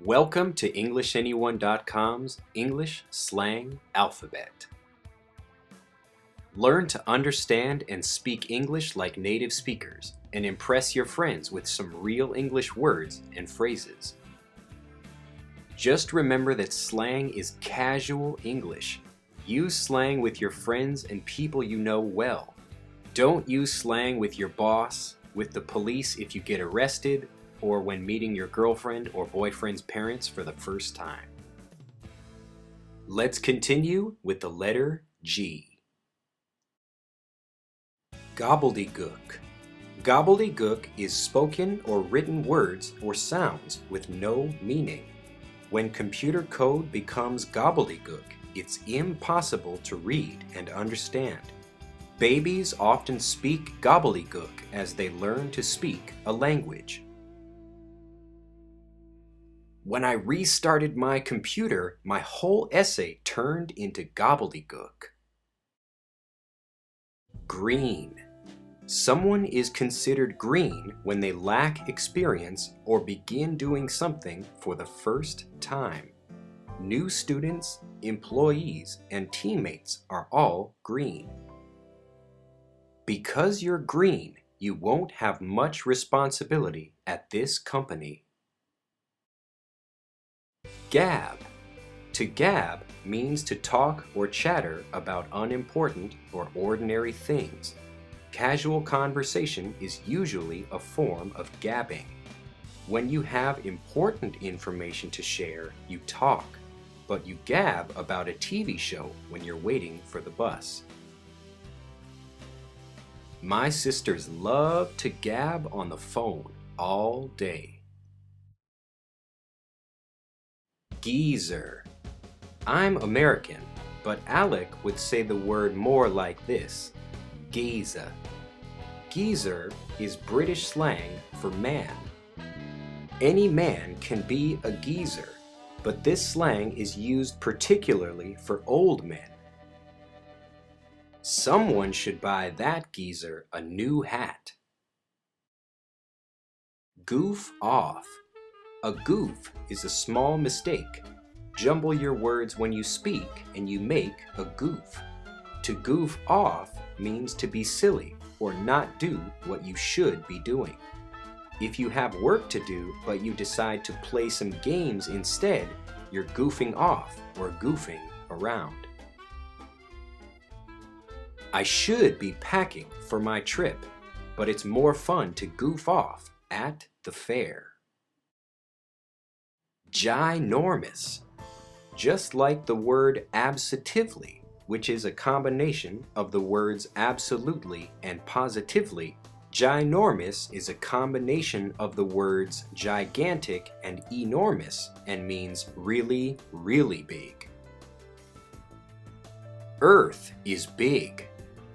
Welcome to EnglishAnyone.com's English Slang Alphabet. Learn to understand and speak English like native speakers and impress your friends with some real English words and phrases. Just remember that slang is casual English. Use slang with your friends and people you know well. Don't use slang with your boss, with the police if you get arrested, or when meeting your girlfriend or boyfriend's parents for the first time. Let's continue with the letter G. Gobbledygook. Gobbledygook is spoken or written words or sounds with no meaning. When computer code becomes gobbledygook, it's impossible to read and understand. Babies often speak gobbledygook as they learn to speak a language. When I restarted my computer, my whole essay turned into gobbledygook. Green. Someone is considered green when they lack experience or begin doing something for the first time. New students, employees, and teammates are all green. Because you're green, you won't have much responsibility at this company. Gab. To gab means to talk or chatter about unimportant or ordinary things. Casual conversation is usually a form of gabbing. When you have important information to share, you talk, but you gab about a TV show when you're waiting for the bus. My sisters love to gab on the phone all day. Geezer. I'm American, but Alec would say the word more like this, geezer. Geezer is British slang for man. Any man can be a geezer, but this slang is used particularly for old men. Someone should buy that geezer a new hat. Goof off. A goof is a small mistake. Jumble your words when you speak and you make a goof. To goof off means to be silly or not do what you should be doing. If you have work to do but you decide to play some games instead, you're goofing off or goofing around. I should be packing for my trip, but it's more fun to goof off at the fair. Ginormous. Just like the word abstively, which is a combination of the words absolutely and positively, ginormous is a combination of the words gigantic and enormous and means really, really big. Earth is big,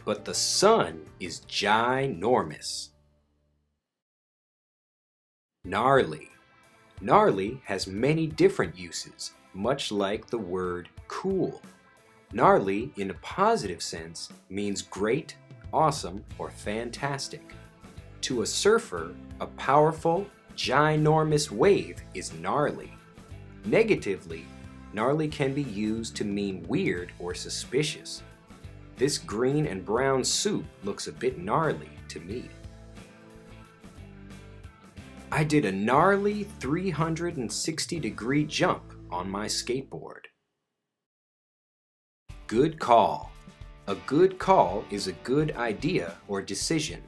but the sun is ginormous. Gnarly. Gnarly has many different uses, much like the word cool. Gnarly, in a positive sense, means great, awesome, or fantastic. To a surfer, a powerful, ginormous wave is gnarly. Negatively, gnarly can be used to mean weird or suspicious. This green and brown soup looks a bit gnarly to me. I did a gnarly 360-degree jump on my skateboard. Good call. A good call is a good idea or decision.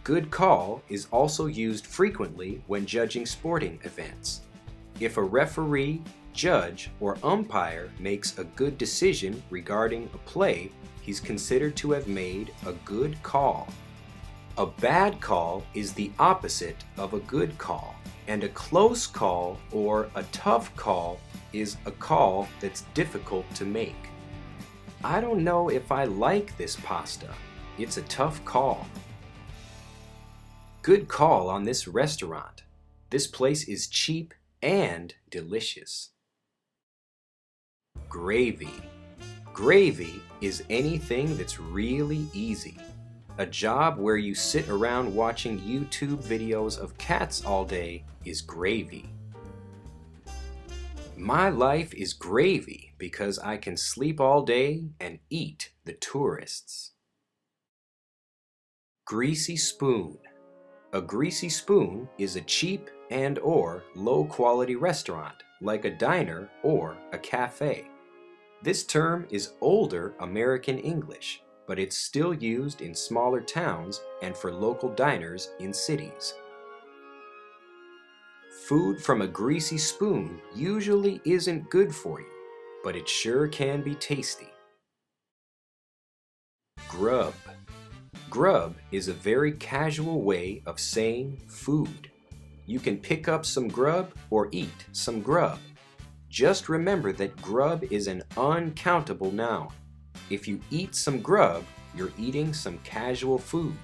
Good call is also used frequently when judging sporting events. If a referee, judge, or umpire makes a good decision regarding a play, he's considered to have made a good call. A bad call is the opposite of a good call, and a close call or a tough call is a call that's difficult to make. I don't know if I like this pasta. It's a tough call. Good call on this restaurant. This place is cheap and delicious. Gravy. Gravy is anything that's really easy. A job where you sit around watching YouTube videos of cats all day is gravy. My life is gravy because I can sleep all day and eat the tourists. Greasy spoon. A greasy spoon is a cheap and/or low-quality restaurant, like a diner or a cafe. This term is older American English, but it's still used in smaller towns and for local diners in cities. Food from a greasy spoon usually isn't good for you, but it sure can be tasty. Grub. Grub is a very casual way of saying food. You can pick up some grub or eat some grub. Just remember that grub is an uncountable noun. If you eat some grub, you're eating some casual food.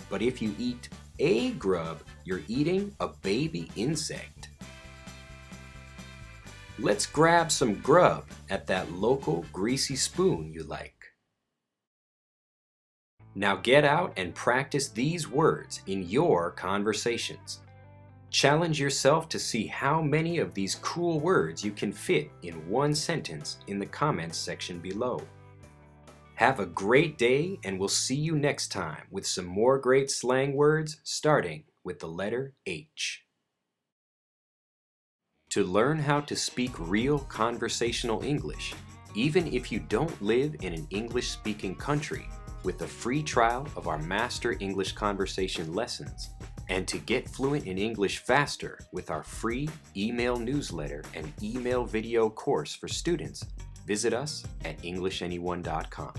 But if you eat a grub, you're eating a baby insect. Let's grab some grub at that local greasy spoon you like. Now get out and practice these words in your conversations. Challenge yourself to see how many of these cool words you can fit in one sentence in the comments section below. Have a great day, and we'll see you next time with some more great slang words starting with the letter H. To learn how to speak real conversational English, even if you don't live in an English-speaking country, with a free trial of our Master English Conversation lessons, and to get fluent in English faster with our free email newsletter and email video course for students, visit us at EnglishAnyone.com.